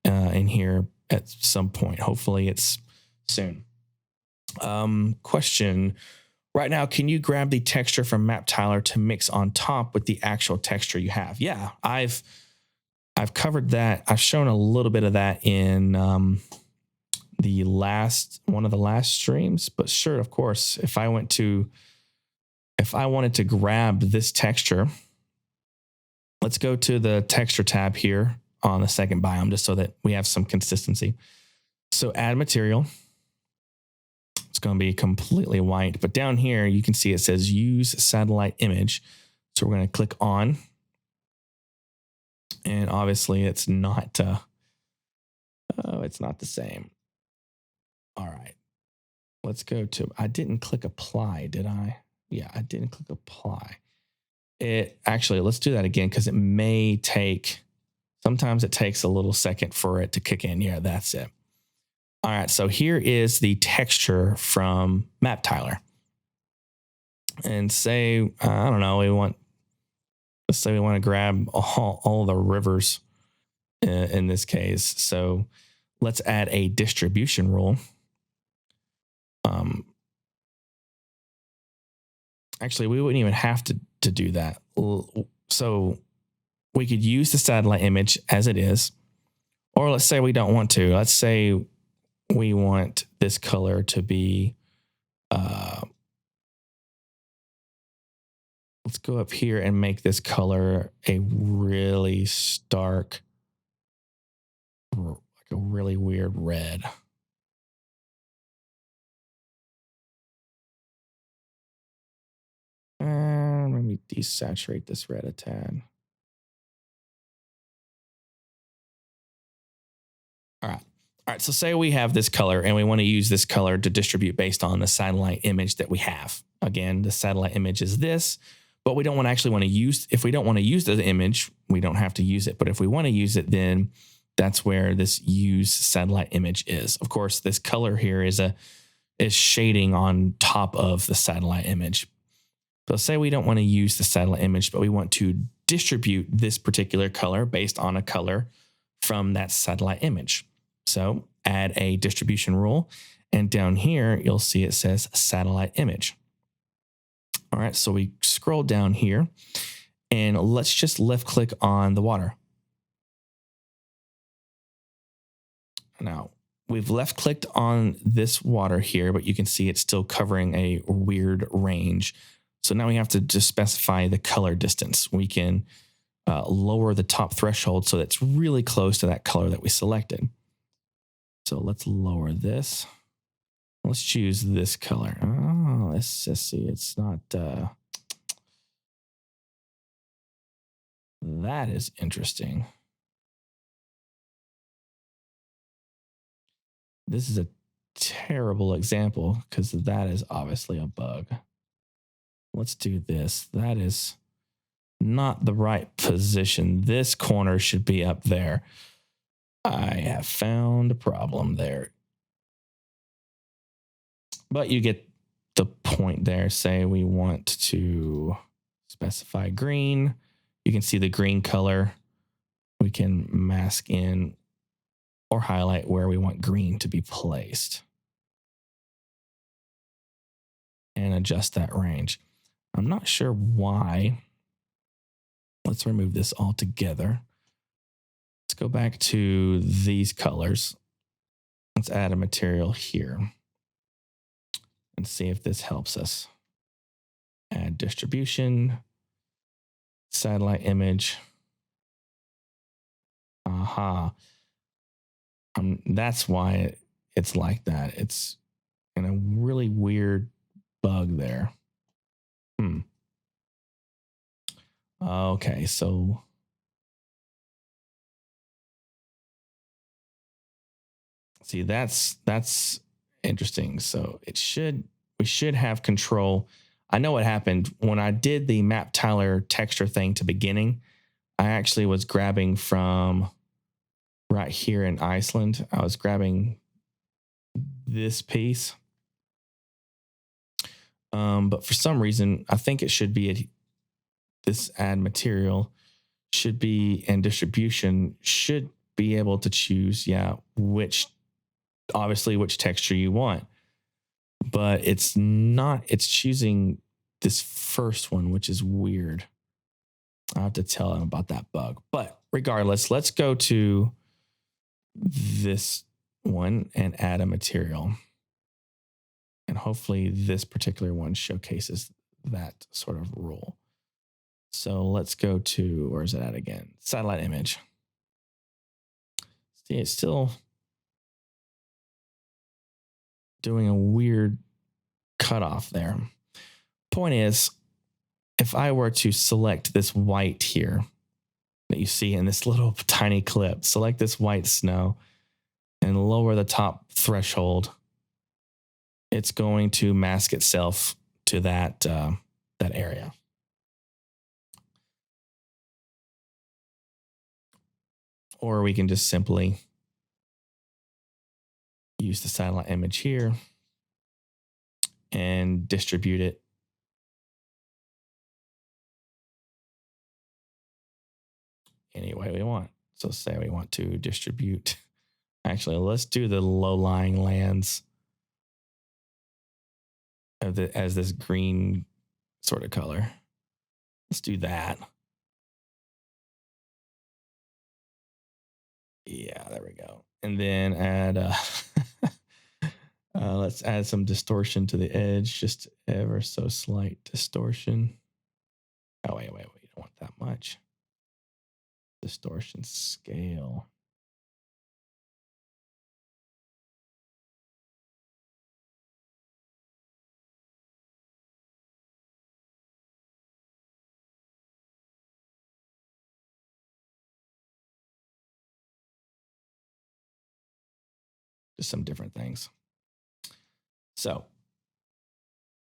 Speaker 1: in here at some point. Hopefully it's soon. Question. Right now, can you grab the texture from MapTiler to mix on top with the actual texture you have? Yeah, I've covered that. I've shown a little bit of that in one of the last streams, but sure, of course, if I wanted to grab this texture, let's go to the texture tab here on the second biome, just so that we have some consistency. So add material. It's going to be completely white, but down here you can see it says use satellite image. So we're going to click on, and obviously it's not it's not the same. All right, let's go to, I didn't click apply, did I? Yeah, I didn't click apply. Let's do that again, because sometimes it takes a little second for it to kick in. Yeah, that's it. All right, so here is the texture from MapTiler. And say, I don't know, let's say we want to grab all the rivers in this case. So let's add a distribution rule. Actually, we wouldn't even have to do that. So we could use the satellite image as it is, or let's say we don't want to. Let's say we want this color to be, let's go up here and make this color a really stark, like a really weird red. And let me desaturate this red a tad. All right. So say we have this color and we want to use this color to distribute based on the satellite image that we have. Again, the satellite image is this, but we don't want to use, if we don't want to use the image, we don't have to use it. But if we want to use it, then that's where this use satellite image is. Of course, this color here is shading on top of the satellite image. So say we don't want to use the satellite image, but we want to distribute this particular color based on a color from that satellite image. So add a distribution rule, and down here, you'll see it says satellite image. All right, so we scroll down here, and let's just left click on the water. Now, we've left clicked on this water here, but you can see it's still covering a weird range. So now we have to just specify the color distance. We can lower the top threshold so that's really close to that color that we selected. So let's lower this. Let's choose this color. Oh, let's just see. It's not. That is interesting. This is a terrible example because that is obviously a bug. Let's do this. That is not the right position. This corner should be up there. I have found a problem there. But you get the point there. Say we want to specify green. You can see the green color. We can mask in or highlight where we want green to be placed and adjust that range. I'm not sure why. Let's remove this altogether. Let's go back to these colors. Let's add a material here and see if this helps us. Add distribution, satellite image. Aha. That's why it's like that. It's in a really weird bug there. Okay, so see, that's interesting. So we should have control. I know what happened when I did the map tiler texture thing to beginning. I actually was grabbing from right here in Iceland. I was grabbing this piece. But for some reason, I think it should be this add material should be, and distribution should be able to choose, which texture you want. But it's not, it's choosing this first one, which is weird. I'll have to tell them about that bug. But regardless, let's go to this one and add a material. And hopefully this particular one showcases that sort of rule. So let's go to, where is it at again? Satellite image. See, it's still doing a weird cutoff there. Point is, if I were to select this white here that you see in this little tiny clip, select this white snow and lower the top threshold, it's going to mask itself to that area. Or we can just simply use the satellite image here and distribute it any way we want. So say we want to distribute, actually, let's do the low-lying lands as this green sort of color. Let's do that. Yeah, there we go. And then add, let's add some distortion to the edge, just ever so slight distortion. Oh, wait, we don't want that much. Distortion scale. Just some different things. So,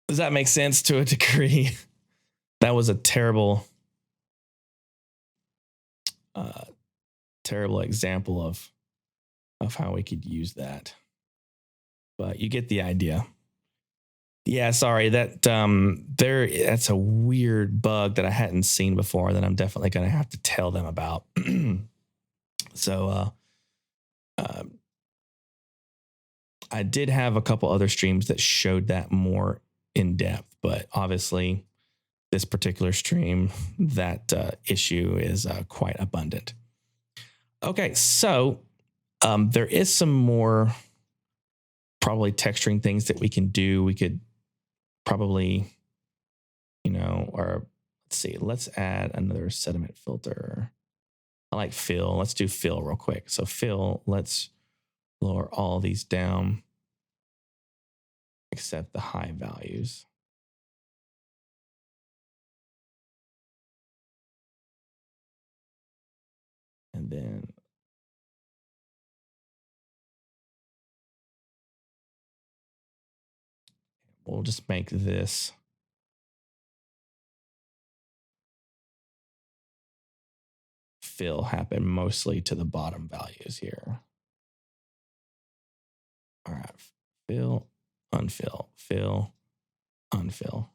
Speaker 1: does that make sense to a degree? That was a terrible example of how we could use that. But you get the idea. Yeah, sorry, that's a weird bug that I hadn't seen before that I'm definitely going to have to tell them about. So I did have a couple other streams that showed that more in depth, but obviously this particular stream, that issue is quite abundant. Okay, so there is some more probably texturing things that we can do. We could probably, or let's see, let's add another sediment filter. I like fill. Let's do fill real quick. So fill, let's lower all these down except the high values. And then we'll just make this fill happen mostly to the bottom values here. All right, fill, unfill, fill, unfill.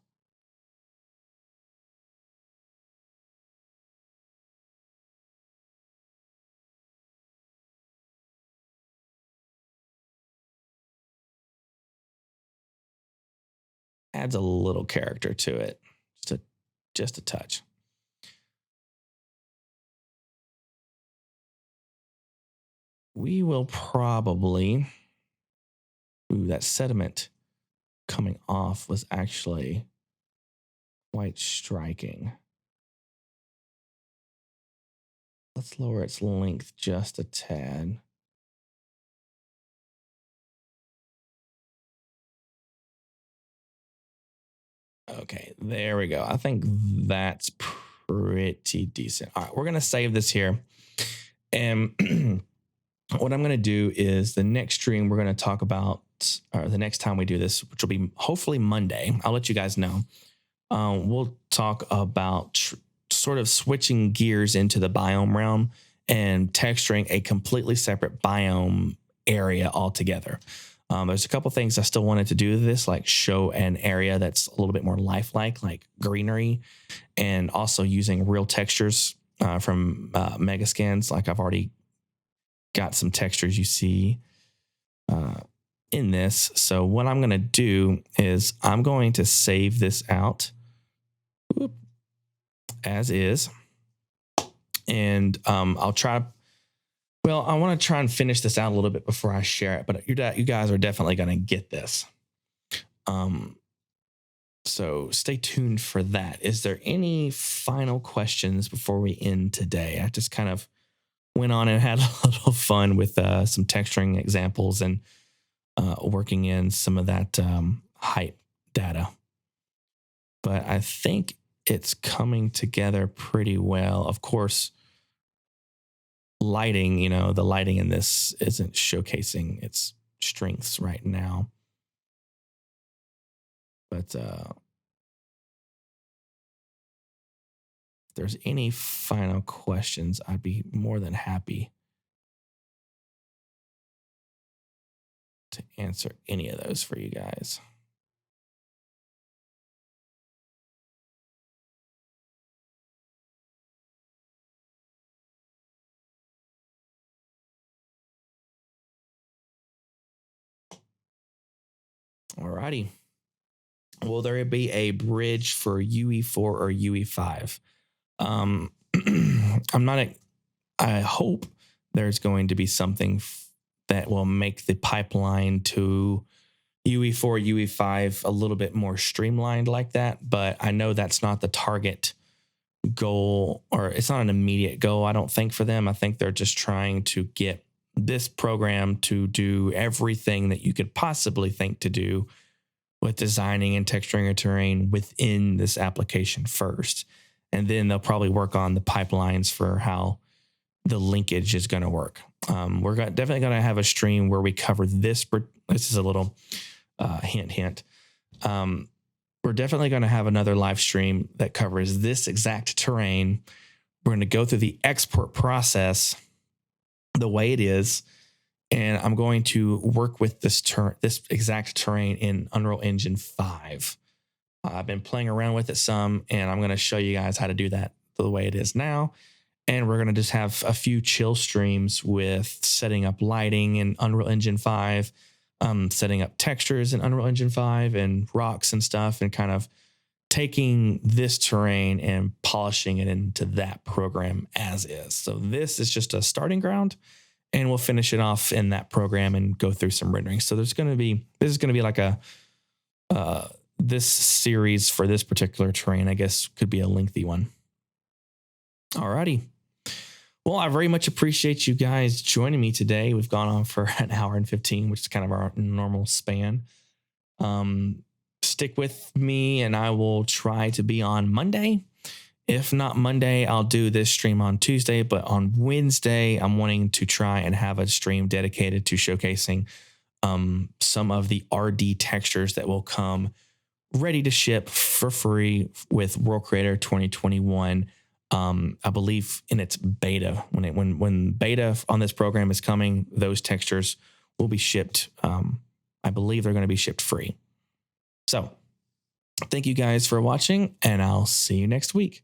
Speaker 1: Adds a little character to it, just a touch. We will probably, that sediment coming off was actually quite striking. Let's lower its length just a tad. Okay, there we go. I think that's pretty decent. All right, we're going to save this here. And what I'm going to do is the next stream we're going to talk about, or the next time we do this, which will be hopefully Monday, I'll let you guys know. We'll talk about sort of switching gears into the biome realm and texturing a completely separate biome area altogether. There's a couple things I still wanted to do with this, like show an area that's a little bit more lifelike, like greenery, and also using real textures from Megascans. Like I've already got some textures you see in this. So what I'm going to do is I'm going to save this out as is. And I'll try. Well, I want to try and finish this out a little bit before I share it, but you guys are definitely going to get this. So stay tuned for that. Is there any final questions before we end today? I just kind of went on and had a little fun with some texturing examples and working in some of that height data. But I think it's coming together pretty well. Of course, lighting, the lighting in this isn't showcasing its strengths right now. But if there's any final questions, I'd be more than happy to answer any of those for you guys. Alrighty. Will there be a bridge for UE4 or UE5? I hope there's going to be something that will make the pipeline to UE4, UE5 a little bit more streamlined like that. But I know that's not the target goal, or it's not an immediate goal, I don't think, for them. I think they're just trying to get this program to do everything that you could possibly think to do with designing and texturing a terrain within this application first. And then they'll probably work on the pipelines for how the linkage is going to work. We're definitely going to have a stream where we cover this. This is a little hint. We're definitely going to have another live stream that covers this exact terrain. We're going to go through the export process the way it is. And I'm going to work with this exact terrain in Unreal Engine 5. I've been playing around with it some, and I'm going to show you guys how to do that the way it is now. And we're going to just have a few chill streams with setting up lighting in Unreal Engine 5, setting up textures in Unreal Engine 5 and rocks and stuff, and kind of taking this terrain and polishing it into that program as is. So this is just a starting ground, and we'll finish it off in that program and go through some rendering. So this is going to be like a this series for this particular terrain, I guess, could be a lengthy one. Alrighty. Well, I very much appreciate you guys joining me today. We've gone on for an hour and 15, which is kind of our normal span. Stick with me and I will try to be on Monday. If not Monday, I'll do this stream on Tuesday, but on Wednesday, I'm wanting to try and have a stream dedicated to showcasing some of the RD textures that will come ready to ship for free with World Creator 2021. I believe in its beta. When beta on this program is coming, those textures will be shipped. I believe they're going to be shipped free. So thank you guys for watching, and I'll see you next week.